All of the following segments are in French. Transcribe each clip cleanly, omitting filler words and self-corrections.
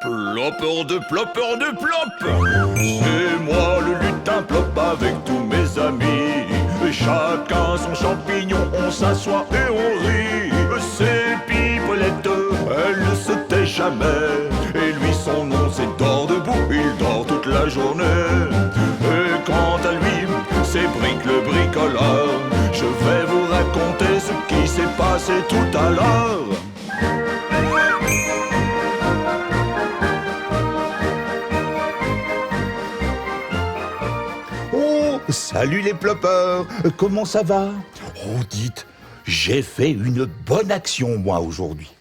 Plop, hors de plop, hors de plop. C'est moi le lutin plop avec tous mes amis. Chacun son champignon, on s'assoit et on rit. C'est Pipolette, elle ne se tait jamais. Et lui son nom c'est Dors debout, il dort toute la journée. Et quant à lui, c'est Bric le bricoleur. Je vais vous raconter ce qui s'est passé tout à l'heure. Salut les ploppeurs, comment ça va? Oh, dites, j'ai fait une bonne action, moi, aujourd'hui.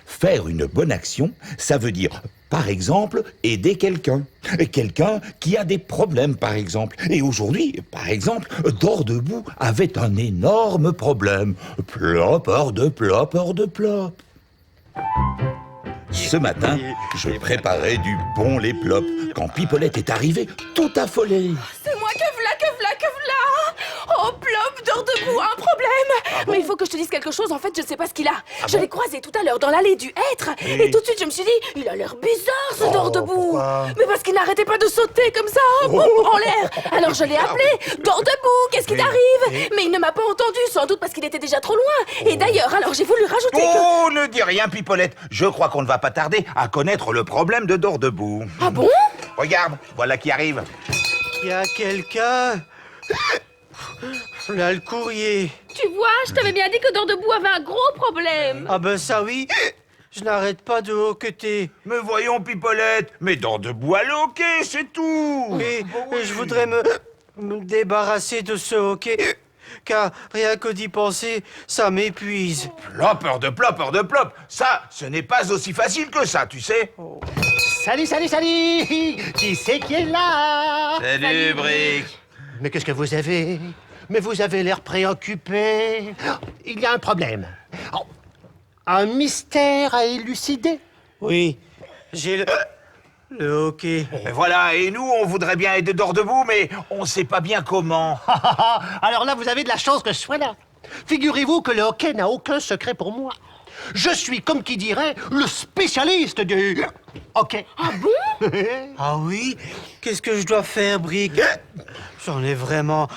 Faire une bonne action, ça veut dire, par exemple, aider quelqu'un. Quelqu'un qui a des problèmes, par exemple. Et aujourd'hui, par exemple, Dors debout avait un énorme problème. Plop, hors de plop, hors de plop. Ce matin, je préparais du bon lait plop quand Pipolette est arrivée, tout affolée. C'est moi, que v'là. Oh, Plop, Dors debout, un problème. Mais il faut que je te dise quelque chose, en fait, je ne sais pas ce qu'il a. Je l'ai croisé tout à l'heure dans l'allée du hêtre. Et tout de suite, je me suis dit, il a l'air bizarre, ce Dors debout. pourquoi? Mais parce qu'il n'arrêtait pas de sauter comme ça, en l'air. Alors je l'ai appelé, Dors debout, qu'est-ce qui t'arrive? Mais il ne m'a pas entendu, sans doute parce qu'il était déjà trop loin. Et d'ailleurs, alors j'ai voulu rajouter que... Oh, ne dis rien, Pipolette. Je crois qu'on ne va pas tarder à connaître le problème de Dors debout. Ah bon? Regarde, voilà qui arrive. Y a quelqu'un? Là, le courrier. Tu vois, je t'avais bien dit que Dors debout avait un gros problème. Ah ben ça oui, je n'arrête pas de hoqueter. Mais voyons, Pipolette, mais Dors debout à l'hoquet, c'est tout. Et je voudrais me débarrasser de ce hoquet, car rien que d'y penser, ça m'épuise. Plop, hors de plop, hors de plop. Ça, ce n'est pas aussi facile que ça, tu sais. Salut Qui c'est qui est là? Salut, Bric. Mais qu'est-ce que vous avez? Mais vous avez l'air préoccupé. Il y a un problème. Oh, un mystère à élucider. Oui, j'ai le hoquet. Et voilà, et nous, on voudrait bien aider Dors debout, mais on ne sait pas bien comment. Alors là, vous avez de la chance que je sois là. Figurez-vous que le hockey n'a aucun secret pour moi. Je suis, comme qui dirait, le spécialiste du hockey. Ah bon? Ah oui? Qu'est-ce que je dois faire, Bric? J'en ai vraiment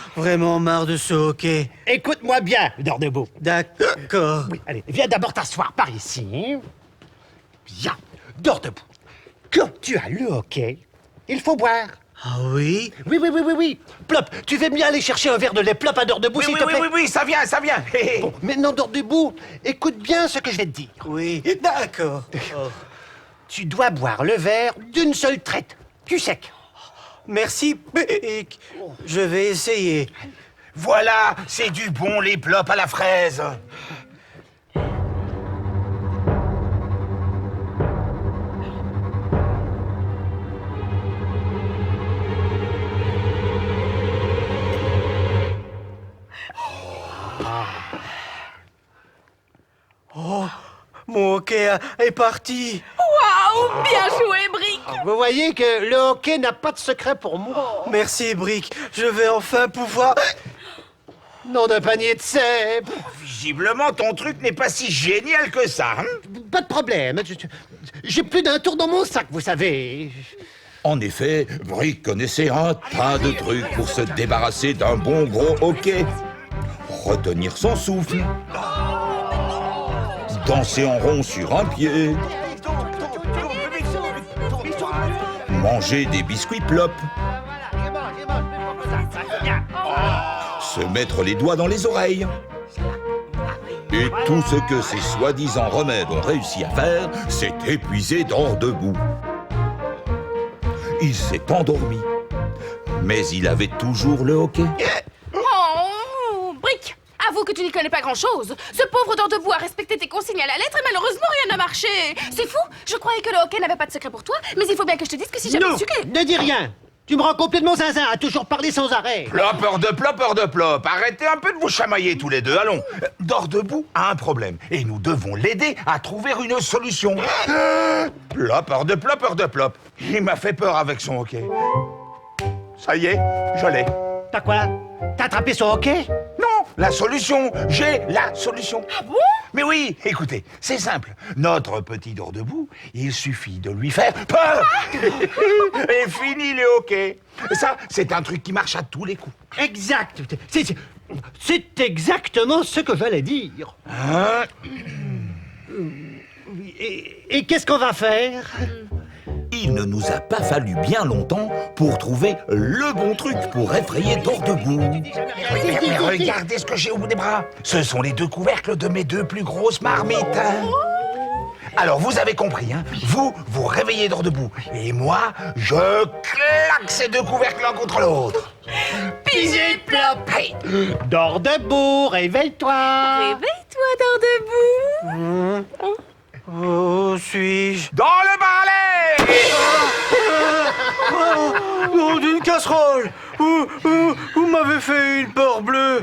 marre de ce hoquet. Écoute-moi bien, Dors debout. D'accord. Oui, allez, viens d'abord t'asseoir par ici. Bien, Dors debout. Quand tu as le hockey, il faut boire. Ah oui? Oui. Plop, tu veux bien aller chercher un verre de lait Plop à Dors debout, Oui, s'il oui, te oui, plaît? oui, oui, ça vient. Bon, maintenant, Dors debout, écoute bien ce que je vais te dire. Oui, d'accord. Oh. Tu dois boire le verre d'une seule traite, du sec. Merci, Bric. Je vais essayer. Voilà, c'est du bon lait plop à la fraise. Mon hoquet est parti. Waouh, bien joué, Bric. Vous voyez que le hockey n'a pas de secret pour moi. Merci, Bric. Je vais enfin pouvoir... Nom d'un panier de cèpes. Visiblement, ton truc n'est pas si génial que ça, hein? Pas de problème. J'ai plus d'un tour dans mon sac, vous savez. En effet, Bric connaissait un tas de trucs pour se débarrasser d'un bon gros hoquet. Retenir son souffle. Danser en rond sur un pied. Manger des biscuits Plop. Se mettre les doigts dans les oreilles. Et tout ce que ces soi-disant remèdes ont réussi à faire, c'est épuiser Dors debout. Il s'est endormi. Mais il avait toujours le hoquet. Oh, Bric, avoue que tu n'y connais pas grand-chose. Ce pauvre Dors debout a respecté tes consignes à la lettre et malheureusement rien n'a marché. C'est fou, je croyais que le hockey n'avait pas de secret pour toi, mais il faut bien que je te dise que si j'avais Non, su que... ne dis rien. Tu me rends complètement zinzin à toujours parler sans arrêt. Plop, hors de plop, hors de plop. Arrêtez un peu de vous chamailler tous les deux, allons. Dors debout a un problème et nous devons l'aider à trouver une solution. Plop, hors de plop, hors de plop. Il m'a fait peur avec son hockey. Ça y est, je l'ai. T'as quoi? T'as attrapé son hockey? Non, la solution. J'ai la solution. Ah bon? Mais oui, écoutez, c'est simple. Notre petit Dordebout, il suffit de lui faire peur. Et fini les hoquets. Ça, c'est un truc qui marche à tous les coups. Exact. C'est exactement ce que j'allais dire. Hein? Oui, et qu'est-ce qu'on va faire? Il ne nous a pas fallu bien longtemps pour trouver le bon truc pour effrayer Dordebout. Mais regardez ce que j'ai au bout des bras. Ce sont les 2 couvercles de mes 2 plus grosses marmites. Alors, vous avez compris, hein? Vous réveillez Dordebout. Et moi, je claque ces 2 couvercles l'un contre l'autre. Pigé plop. Hey. Dordebout, réveille-toi. Réveille-toi, Dordebout. Où suis-je? Dans le balai! Oh, d'une casserole! Vous m'avez fait une peur bleue!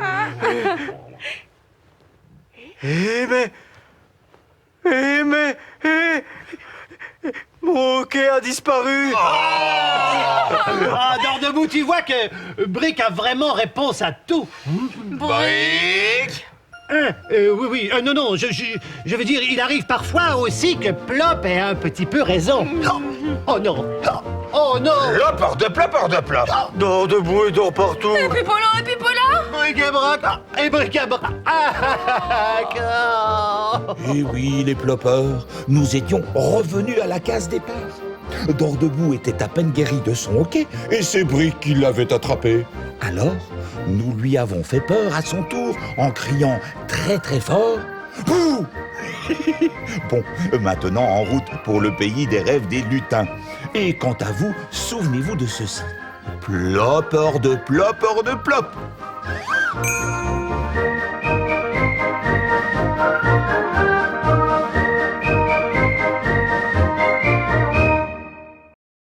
Mon hoquet a disparu! Ah, Dordebout, tu vois que Brick a vraiment réponse à tout. Brick! Oui, non, je veux dire, il arrive parfois aussi que Plop ait un petit peu raison. Oh non! Oh non! Plopeur de plop! Dordebout et dort partout! Et Pipola. Bric-à-brac et bric-à-brac! Eh oui, les ploppeurs, nous étions revenus à la case départ. Dordebout était à peine guéri de son hoquet et c'est Brick qui l'avait attrapé. Alors, nous lui avons fait peur à son tour en criant très très fort « Ouh !» Bon, maintenant en route pour le pays des rêves des lutins. Et quant à vous, souvenez-vous de ceci. Plopeur de plop.